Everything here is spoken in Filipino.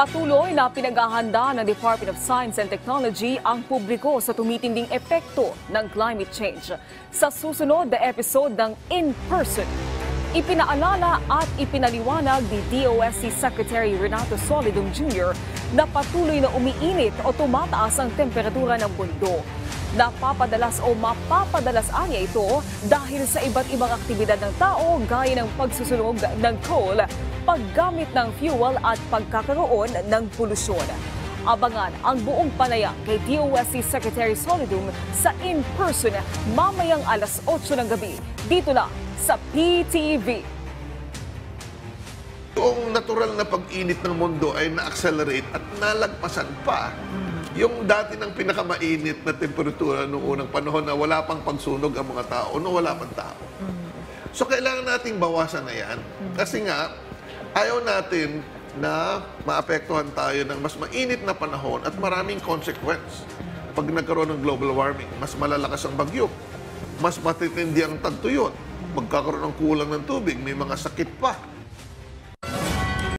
Patuloy na pinaghahanda ng Department of Science and Technology ang publiko sa tumitinding epekto ng climate change. Sa susunod na episode ng In Person, ipinaalala at ipinaliwanag ni DOST Secretary Renato Solidum Jr. na patuloy na umiinit o tumataas ang temperatura ng mundo. Napapadalas o mapapadalas anya ito dahil sa iba't ibang aktibidad ng tao gaya ng pagsusunog ng coal, paggamit ng fuel at pagkakaroon ng polusyon. Abangan ang buong panayam kay DOST Secretary Solidum sa In Person mamayang alas 8 ng gabi dito lang sa PTV. Yung natural na pag-init ng mundo ay na-accelerate at nalagpasan pa yung dati ng pinakamainit na temperatura noong unang panahon na wala pang pagsunog ang mga tao, no wala pang tao. So kailangan nating bawasan na yan. Kasi nga, ayaw natin na maapektuhan tayo ng mas mainit na panahon at maraming consequence. Pag nagkaroon ng global warming, mas malalakas ang bagyo, mas matitindi ang tagtuyot, magkakaroon ng kulang ng tubig, may mga sakit pa.